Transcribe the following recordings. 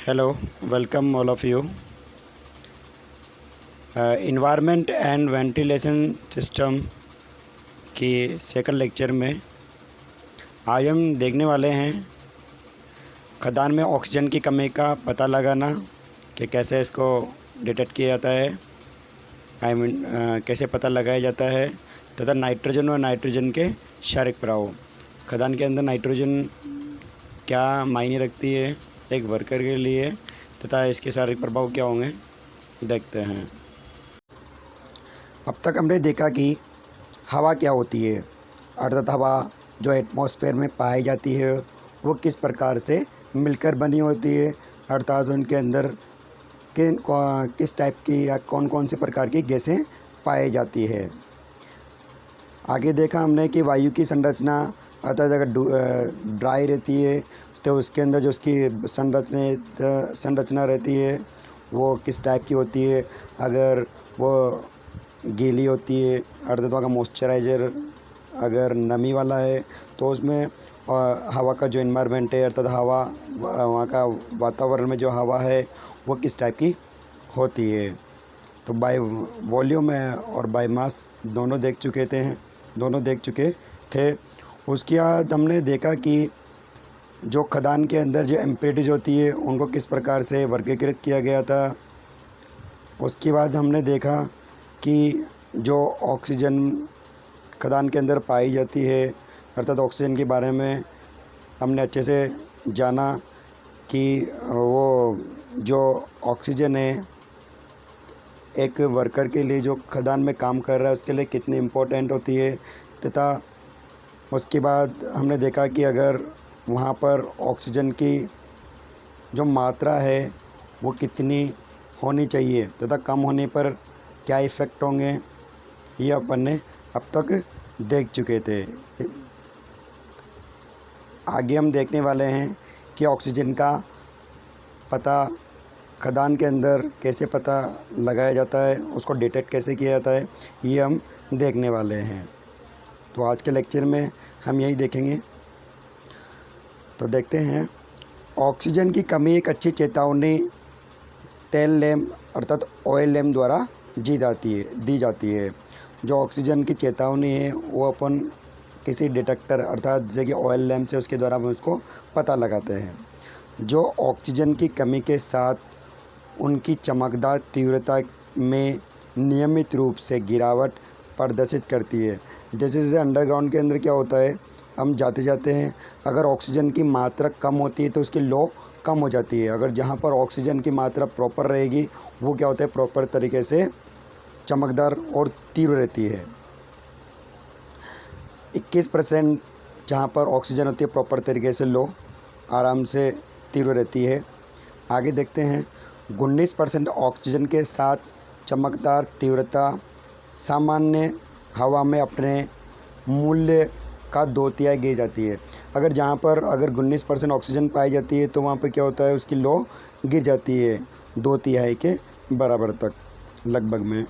Hello, welcome all of you. Environment and ventilation system की second lecture में आज हम देखने वाले हैं खदान में ऑक्सीजन की कमी का पता लगाना कि कैसे इसको डिटेक्ट किया जाता है। कैसे पता लगाया जाता है तथा नाइट्रोजन और नाइट्रोजन के शारीरिक प्रभाव। खदान के अंदर नाइट्रोजन क्या मायने रखती है एक वर्कर के लिए तथा इसके शारीरिक प्रभाव क्या होंगे देखते हैं। अब तक हमने देखा कि हवा क्या होती है, अर्थात हवा जो एटमॉस्फेयर में पाई जाती है वो किस प्रकार से मिलकर बनी होती है, अर्थात उनके अंदर किस टाइप की या कौन कौन से प्रकार की गैसें पाई जाती है। आगे देखा हमने कि वायु की संरचना, अर्थात अगर ड्राई रहती है तो उसके अंदर जो उसकी संरचना रहती है वो किस टाइप की होती है। अगर वो गीली होती है अर्थात वहाँ का मॉइस्चराइज़र अगर नमी वाला है तो उसमें हवा का जो एनवायरनमेंट है अर्थात हवा वहाँ का वातावरण में जो हवा है वो किस टाइप की होती है। तो बाय वॉल्यूम है और बाय मास दोनों देख चुके थे। उसके बाद हमने देखा कि जो खदान के अंदर जो इम्प्योरिटीज होती है उनको किस प्रकार से वर्गीकृत किया गया था। उसके बाद हमने देखा कि जो ऑक्सीजन खदान के अंदर पाई जाती है अर्थात ऑक्सीजन के बारे में हमने अच्छे से जाना कि वो जो ऑक्सीजन है एक वर्कर के लिए जो खदान में काम कर रहा है उसके लिए कितनी इम्पोर्टेंट होती है। तथा उसके बाद हमने देखा कि अगर वहाँ पर ऑक्सीजन की जो मात्रा है वो कितनी होनी चाहिए तथा कम होने पर क्या इफ़ेक्ट होंगे, ये अपन ने अब तक देख चुके थे। आगे हम देखने वाले हैं कि ऑक्सीजन का पता खदान के अंदर कैसे पता लगाया जाता है, उसको डिटेक्ट कैसे किया जाता है, ये हम देखने वाले हैं। तो आज के लेक्चर में हम यही देखेंगे। तो देखते हैं। ऑक्सीजन की कमी एक अच्छी चेतावनी टेल लैम्प अर्थात ऑयल लैम्प द्वारा दी जाती है। जो ऑक्सीजन की चेतावनी है वो अपन किसी डिटेक्टर अर्थात जैसे कि ऑयल लैम्प से उसके द्वारा हम उसको पता लगाते हैं। जो ऑक्सीजन की कमी के साथ उनकी चमकदार तीव्रता में नियमित रूप से गिरावट प्रदर्शित करती है। जैसे जैसे अंडरग्राउंड के अंदर क्या होता है, हम जाते जाते हैं अगर ऑक्सीजन की मात्रा कम होती है तो उसकी लो कम हो जाती है। अगर जहाँ पर ऑक्सीजन की मात्रा प्रॉपर रहेगी वो क्या होता है, प्रॉपर तरीके से चमकदार और तीव्र रहती है। 21% जहाँ पर ऑक्सीजन होती है प्रॉपर तरीके से लो आराम से तीव्र रहती है। आगे देखते हैं। 19% ऑक्सीजन के साथ चमकदार तीव्रता सामान्य हवा में अपने मूल्य का 2/3 गिर जाती है। अगर जहाँ पर अगर 19% ऑक्सीजन पाई जाती है तो वहाँ पर क्या होता है, उसकी लो गिर जाती है 2/3 के बराबर तक लगभग में।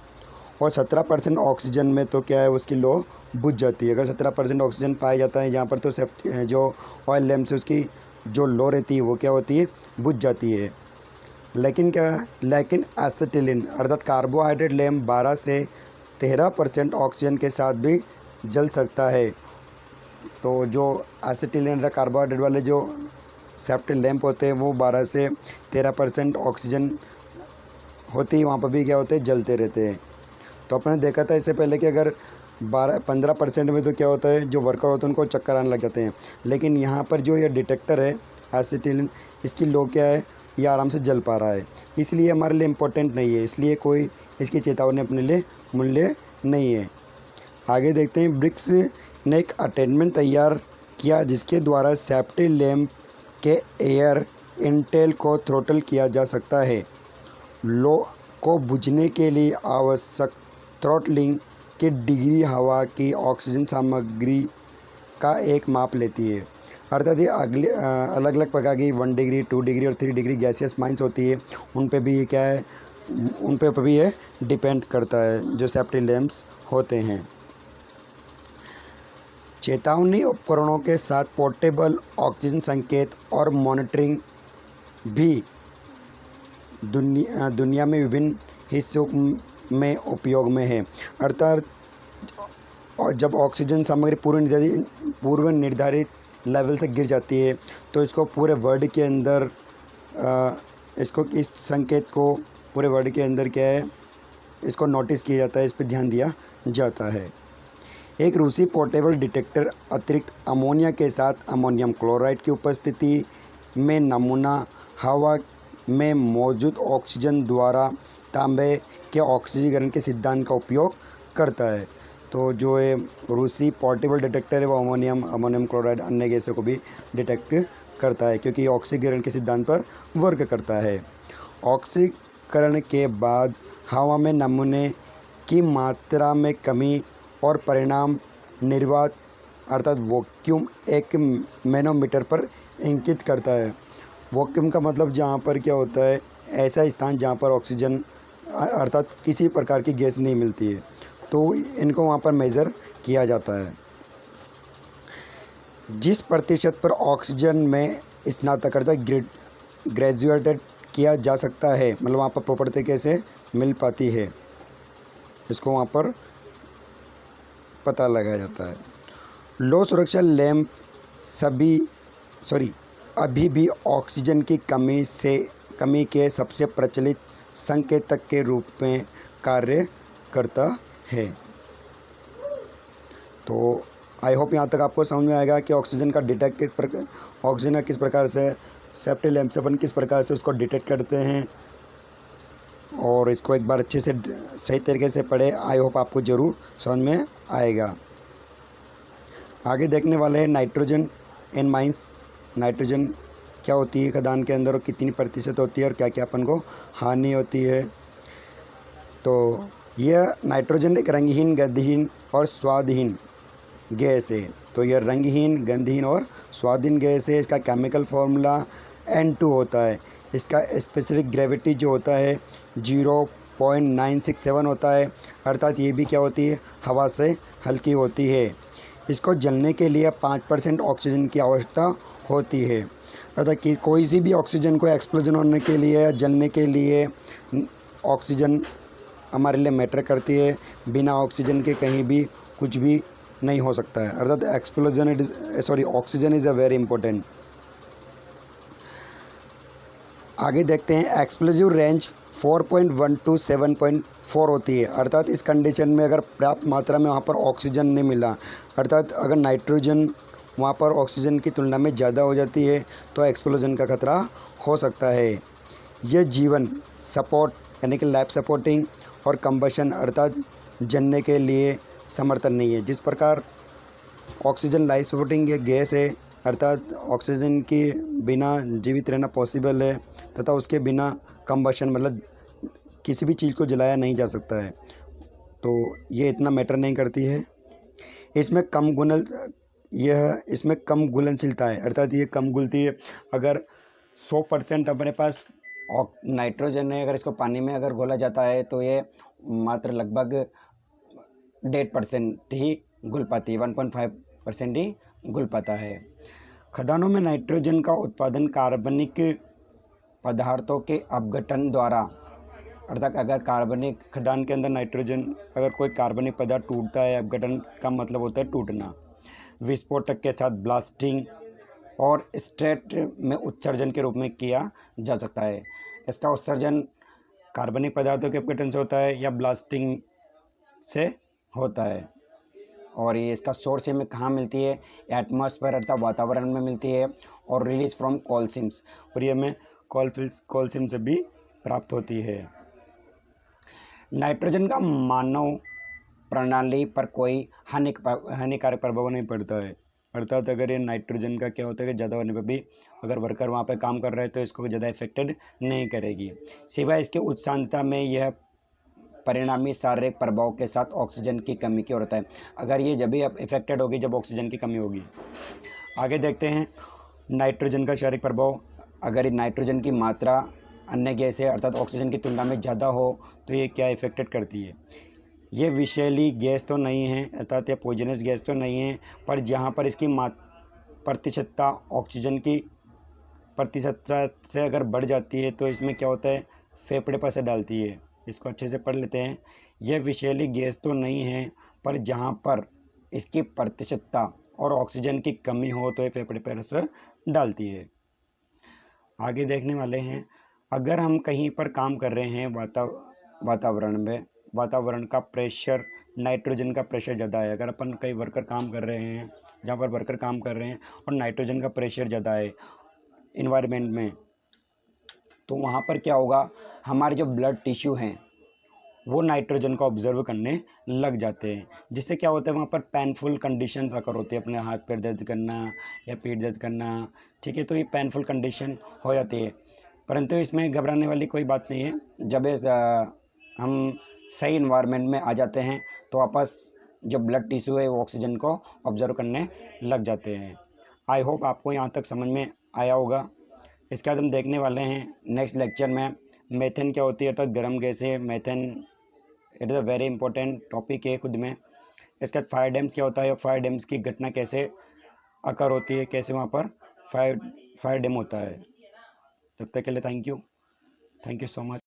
और 17% ऑक्सीजन में तो क्या है, उसकी लो बुझ जाती है। अगर 17% ऑक्सीजन पाया जाता है यहाँ पर तो सेफ्टी जो ऑयल लैम्प से उसकी जो लो रहती है वो क्या होती है, बुझ जाती है। लेकिन एसिटिलीन अर्थात कार्बोहाइड्रेट लैम्प 12 से 13% ऑक्सीजन के साथ भी जल सकता है। तो जो एसिटिलीन अर्थात कार्बोहाइड्रेट वाले जो सेफ्टी लैम्प होते हैं वो 12 से 13% ऑक्सीजन होती है, वहाँ पर भी क्या होते हैं, जलते रहते हैं। तो आपने देखा था इससे पहले कि अगर 15% में तो क्या होता है, जो वर्कर होते हैं उनको चक्कर आने लग जाते हैं। लेकिन यहाँ पर जो ये डिटेक्टर है एसिटिलीन, इसकी लो क्या है, ये आराम से जल पा रहा है, इसलिए हमारे लिए इम्पोर्टेंट नहीं है, इसलिए कोई इसकी चेतावनी अपने लिए मूल्य नहीं है। आगे देखते हैं। ब्रिक्स ने एक अटेंडमेंट तैयार किया जिसके द्वारा सेफ्टी लैम्प के एयर इंटेल को थ्रोटल किया जा सकता है। लो को बुझने के लिए आवश्यक थ्रॉटलिंग की डिग्री हवा की ऑक्सीजन सामग्री का एक माप लेती है। अर्थात ये अलग अलग प्रकार की 1 डिग्री 2 डिग्री और 3 डिग्री गैसियस माइंस होती है, उन पे भी ये क्या है, उन पे भी ये डिपेंड करता है जो सेफ्टी लैम्प्स होते हैं। चेतावनी उपकरणों के साथ पोर्टेबल ऑक्सीजन संकेत और मॉनिटरिंग भी दुनिया में विभिन्न हिस्सों में उपयोग में है। अर्थात और जब ऑक्सीजन सामग्री पूर्व निर्धारित लेवल से गिर जाती है तो इसको पूरे वर्ल्ड के अंदर इसको इस संकेत को पूरे वर्ल्ड के अंदर क्या है, इसको नोटिस किया जाता है, इस पर ध्यान दिया जाता है। एक रूसी पोर्टेबल डिटेक्टर अतिरिक्त अमोनिया के साथ अमोनियम क्लोराइड की उपस्थिति में नमूना हवा में मौजूद ऑक्सीजन द्वारा तांबे के ऑक्सीकरण के सिद्धांत का उपयोग करता है। तो जो है रूसी पोर्टेबल डिटेक्टर है वो अमोनियम क्लोराइड अन्य गैसों को भी डिटेक्ट करता है, क्योंकि ऑक्सीकरण के सिद्धांत पर वर्क करता है। ऑक्सीकरण के बाद हवा में नमूने की मात्रा में कमी और परिणाम निर्वात अर्थात वैक्यूम एक मैनोमीटर पर इंगित करता है। वैक्यूम का मतलब जहाँ पर क्या होता है, ऐसा स्थान जहाँ पर ऑक्सीजन अर्थात किसी प्रकार की गैस नहीं मिलती है, तो इनको वहाँ पर मेज़र किया जाता है। जिस प्रतिशत पर ऑक्सीजन में स्नातकता ग्रेजुएटेड किया जा सकता है, मतलब वहाँ पर प्रॉपर्टी कैसे मिल पाती है, इसको वहाँ पर पता लगाया जाता है। लो सुरक्षा लैंप अभी भी ऑक्सीजन की कमी के सबसे प्रचलित संकेतक के रूप में कार्य करता है। तो आई होप यहाँ तक आपको समझ में आएगा कि ऑक्सीजन का डिटेक्ट ऑक्सीजन का किस प्रकार से सेफ्टी लैंप से अपन किस प्रकार से उसको डिटेक्ट करते हैं, और इसको एक बार अच्छे से सही तरीके से पढ़े। आई होप आपको ज़रूर समझ में आएगा। आगे देखने वाले हैं नाइट्रोजन इन माइंस। नाइट्रोजन क्या होती है खदान के अंदर और कितनी प्रतिशत होती है और क्या क्या अपन को हानि होती है। तो यह नाइट्रोजन एक रंगहीन, गंधहीन और स्वादहीन गैस है। तो यह रंगहीन, गंधहीन और स्वादहीन गैस है। इसका केमिकल फार्मूला N2 होता है। इसका स्पेसिफिक ग्रेविटी जो होता है 0.967 होता है, अर्थात ये भी क्या होती है, हवा से हल्की होती है। इसको जलने के लिए 5% ऑक्सीजन की आवश्यकता होती है। अर्थात कि कोई सी भी ऑक्सीजन को एक्सप्लोजन होने के लिए, जलने के लिए ऑक्सीजन हमारे लिए मैटर करती है। बिना ऑक्सीजन के कहीं भी कुछ भी नहीं हो सकता है। अर्थात oxygen is a very important. आगे देखते हैं एक्सप्लोजिव रेंज 4.1 to 7.4 होती है। अर्थात इस कंडीशन में अगर पर्याप्त मात्रा में वहाँ पर ऑक्सीजन नहीं मिला, अर्थात अगर नाइट्रोजन वहाँ पर ऑक्सीजन की तुलना में ज़्यादा हो जाती है तो एक्सप्लोजन का खतरा हो सकता है। यह जीवन सपोर्ट यानी कि लाइफ सपोर्टिंग और कंबशन अर्थात जलने के लिए समर्थन नहीं है। जिस प्रकार ऑक्सीजन लाइफ सपोर्टिंग गैस है, अर्थात ऑक्सीजन के बिना जीवित रहना पॉसिबल है, तथा उसके बिना कंबशन मतलब किसी भी चीज़ को जलाया नहीं जा सकता है, तो ये इतना मैटर नहीं करती है। इसमें कम घुलनशीलता है, अर्थात ये कम घुलती है। अगर 100% अपने पास नाइट्रोजन है, अगर इसको पानी में अगर घोला जाता है तो ये मात्र लगभग 1.5% ही घुल पाती है, 1.5% ही घुल पाता है। खदानों में नाइट्रोजन का उत्पादन कार्बनिक पदार्थों के अपघटन द्वारा, अर्थात अगर कार्बनिक खदान के अंदर नाइट्रोजन अगर कोई कार्बनिक पदार्थ टूटता है, अपघटन का मतलब होता है टूटना, विस्फोटक के साथ ब्लास्टिंग और स्ट्रेट में उत्सर्जन के रूप में किया जा सकता है। इसका उत्सर्जन कार्बनिक पदार्थों के अपघटन से होता है या ब्लास्टिंग से होता है। और ये इसका सोर्स हमें कहाँ मिलती है, एटमॉस्फेयर अर्थात वातावरण में मिलती है, और रिलीज फ्रॉम कोलसिम्स, और ये हमें कोलसिम से भी प्राप्त होती है। नाइट्रोजन का मानव प्रणाली पर कोई हानिकारक प्रभाव नहीं पड़ता है। अर्थात अगर ये नाइट्रोजन का क्या होता है कि ज़्यादा होने पर भी अगर वर्कर वहाँ पर काम कर रहे हैं तो इसको ज़्यादा इफेक्टेड नहीं करेगी, सिवाय इसके उच्च सांद्रता में यह परिणामी शारीरिक प्रभाव के साथ ऑक्सीजन की कमी की होता है। अगर ये जब भी इफेक्टेड होगी जब ऑक्सीजन की कमी होगी। आगे देखते हैं नाइट्रोजन का शारीरिक प्रभाव। अगर नाइट्रोजन की मात्रा अन्य गैस है अर्थात ऑक्सीजन की तुलना में ज़्यादा हो तो ये क्या इफेक्टेड करती है। ये विषैली गैस तो नहीं है, अर्थात ये पॉइजनस गैस तो नहीं है, पर जहाँ पर इसकी प्रतिशतता ऑक्सीजन की प्रतिशतता से अगर बढ़ जाती है तो इसमें क्या होता है, फेफड़े पर असर डालती है। इसको अच्छे से पढ़ लेते हैं। यह विषैली गैस तो नहीं है, पर जहाँ पर इसकी प्रतिशतता और ऑक्सीजन की कमी हो तो ये फेफड़े पर असर डालती है। आगे देखने वाले हैं, अगर हम कहीं पर काम कर रहे हैं वातावरण में, वातावरण का प्रेशर, नाइट्रोजन का प्रेशर ज़्यादा है। अगर अपन कई वर्कर काम कर रहे हैं, जहाँ पर वर्कर काम कर रहे हैं और नाइट्रोजन का प्रेशर ज़्यादा है इन्वायरमेंट में, तो वहाँ पर क्या होगा, हमारे जो ब्लड टिश्यू हैं वो नाइट्रोजन को ऑब्जर्व करने लग जाते हैं, जिससे क्या होता है वहाँ पर पेनफुल कंडीशंस अकर होती है, अपने हाथ पैर दर्द करना या पेट दर्द करना, ठीक है। तो ये पेनफुल कंडीशन हो जाती है, परंतु इसमें घबराने वाली कोई बात नहीं है। जब हम सही इन्वायरमेंट में आ जाते हैं तो वापस जो ब्लड टिश्यू है वो ऑक्सीजन को ऑब्जर्व करने लग जाते हैं। आई होप आपको यहाँ तक समझ में आया होगा। इसके बाद हम देखने वाले हैं नेक्स्ट लेक्चर में मेथेन क्या होती है, अर्थात गर्म गैस है methane. It is a very important topic है खुद में। इसके बाद फायर डैम्स क्या होता है, फायर डैम्स की घटना कैसे अकर होती है, कैसे वहाँ पर फायर डैम होता है। तब तक के लिए थैंक यू सो मच।